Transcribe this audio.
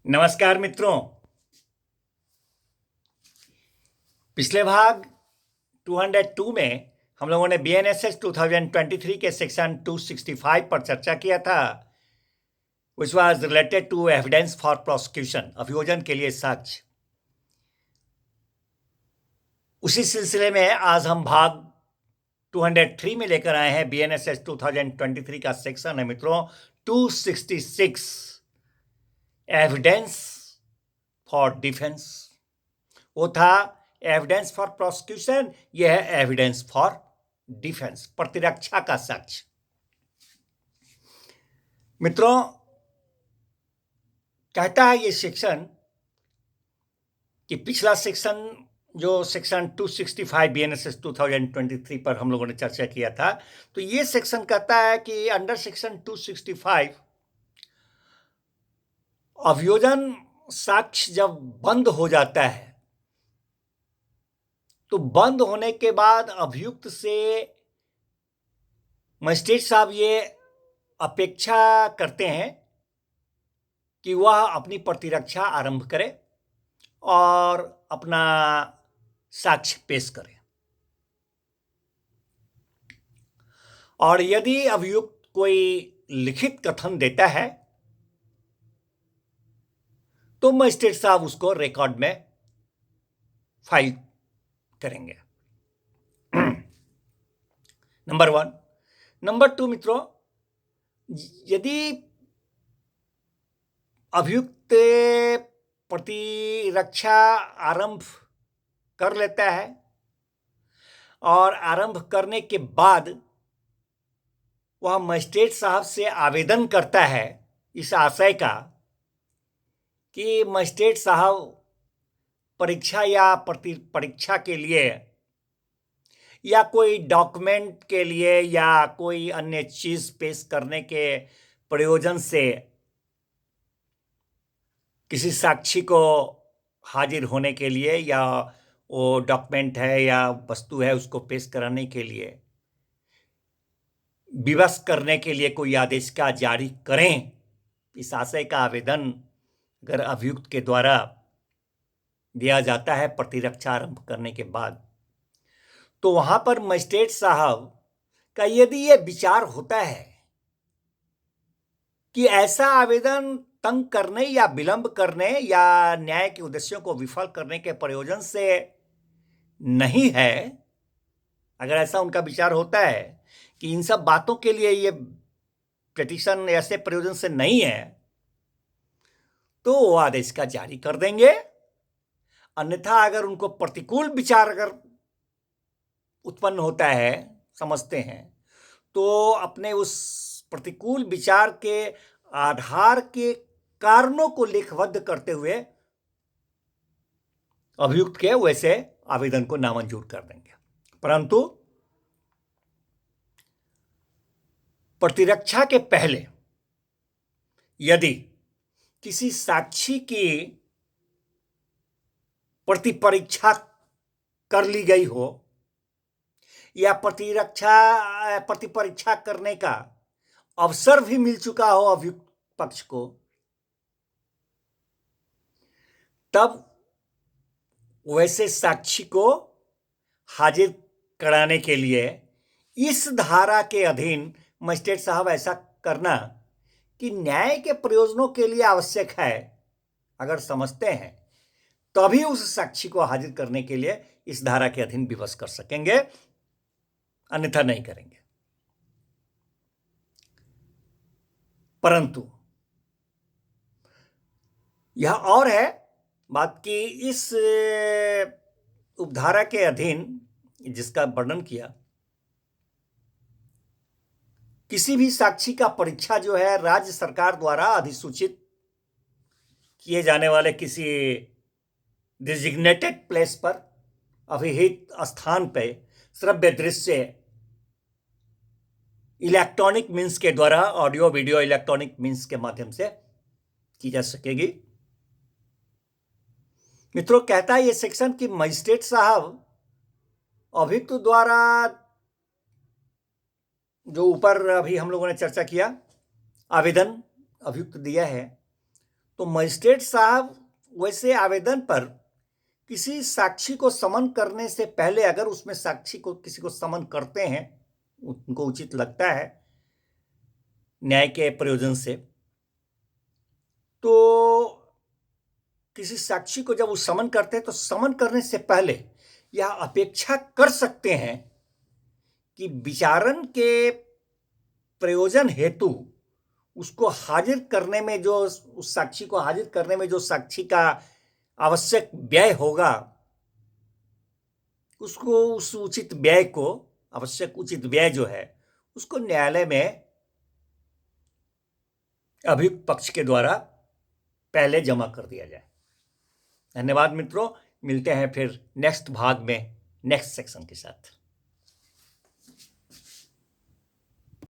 नमस्कार मित्रों। पिछले भाग 202 में हम लोगों ने बीएनएसएस 2023 के सेक्शन 265 पर चर्चा किया था, which was related to evidence for prosecution, अभियोजन के लिए साक्ष्य। उसी सिलसिले में आज हम भाग 203 में लेकर आए हैं। बीएनएसएस 2023 का सेक्शन है मित्रों 266, एविडेंस फॉर डिफेंस। वो था एविडेंस फॉर प्रोसिक्यूशन, यह है एविडेंस फॉर डिफेंस, प्रतिरक्षा का साक्ष्य। मित्रों, कहता है ये सेक्शन कि पिछला सेक्शन जो सेक्शन 265 बीएनएसएस 2023 पर हम लोगों ने चर्चा किया था, तो ये सेक्शन कहता है कि अंडर सेक्शन 265 अभियोजन साक्ष्य जब बंद हो जाता है तो बंद होने के बाद अभियुक्त से मजिस्ट्रेट साहब ये अपेक्षा करते हैं कि वह अपनी प्रतिरक्षा आरंभ करे और अपना साक्ष्य पेश करे। और यदि अभियुक्त कोई लिखित कथन देता है तो मजिस्ट्रेट साहब उसको रिकॉर्ड में फाइल करेंगे। नंबर 1। नंबर 2 मित्रों, यदि अभियुक्त प्रतिरक्षा आरंभ कर लेता है और आरंभ करने के बाद वह मजिस्ट्रेट साहब से आवेदन करता है इस आशय का कि मजिस्ट्रेट साहब परीक्षा या परीक्षा के लिए या कोई डॉक्यूमेंट के लिए या कोई अन्य चीज पेश करने के प्रयोजन से किसी साक्षी को हाजिर होने के लिए या वो डॉक्यूमेंट है या वस्तु है उसको पेश कराने के लिए विवश करने के लिए कोई आदेश का जारी करें, इस आशय का आवेदन अगर अभियुक्त के द्वारा दिया जाता है प्रतिरक्षा आरंभ करने के बाद, तो वहां पर मजिस्ट्रेट साहब का यदि ये विचार होता है कि ऐसा आवेदन तंग करने या विलंब करने या न्याय के उद्देश्यों को विफल करने के प्रयोजन से नहीं है, अगर ऐसा उनका विचार होता है कि इन सब बातों के लिए ये पिटीशन ऐसे प्रयोजन से नहीं है, तो वो आदेश का जारी कर देंगे। अन्यथा अगर उनको प्रतिकूल विचार अगर उत्पन्न होता है, समझते हैं, तो अपने उस प्रतिकूल विचार के आधार के कारणों को लेखबद्ध करते हुए अभियुक्त के वैसे आवेदन को नामंजूर कर देंगे। परंतु प्रतिरक्षा के पहले यदि किसी साक्षी की प्रतिपरीक्षा कर ली गई हो या प्रतिपरीक्षा करने का अवसर भी मिल चुका हो अभियुक्त पक्ष को, तब वैसे साक्षी को हाजिर कराने के लिए इस धारा के अधीन मजिस्ट्रेट साहब ऐसा करना कि न्याय के प्रयोजनों के लिए आवश्यक है अगर समझते हैं, तभी उस साक्षी को हाजिर करने के लिए इस धारा के अधीन विवश कर सकेंगे, अन्यथा नहीं करेंगे। परंतु यह और है बात कि इस उपधारा के अधीन जिसका वर्णन किया, किसी भी साक्षी का परीक्षा जो है राज्य सरकार द्वारा अधिसूचित किए जाने वाले किसी डिजिग्नेटेड प्लेस पर, अभिहित स्थान पर श्रव्य दृश्य इलेक्ट्रॉनिक मीन्स के द्वारा, ऑडियो वीडियो इलेक्ट्रॉनिक मीन्स के माध्यम से की जा सकेगी। मित्रों, कहता है ये सेक्शन कि मजिस्ट्रेट साहब अभियुक्त द्वारा जो ऊपर अभी हम लोगों ने चर्चा किया आवेदन अभियुक्त दिया है, तो मजिस्ट्रेट साहब वैसे आवेदन पर किसी साक्षी को समन करने से पहले, अगर उसमें साक्षी को किसी को समन करते हैं, उनको उचित लगता है न्याय के प्रयोजन से, तो किसी साक्षी को जब वो समन करते हैं तो समन करने से पहले यह अपेक्षा कर सकते हैं कि विचारण के प्रयोजन हेतु उसको हाजिर करने में, जो उस साक्षी को हाजिर करने में जो साक्षी का आवश्यक व्यय होगा, उसको उस उचित व्यय को, आवश्यक उचित व्यय जो है, उसको न्यायालय में अभियुक्त पक्ष के द्वारा पहले जमा कर दिया जाए। धन्यवाद मित्रों, मिलते हैं फिर नेक्स्ट भाग में नेक्स्ट सेक्शन के साथ।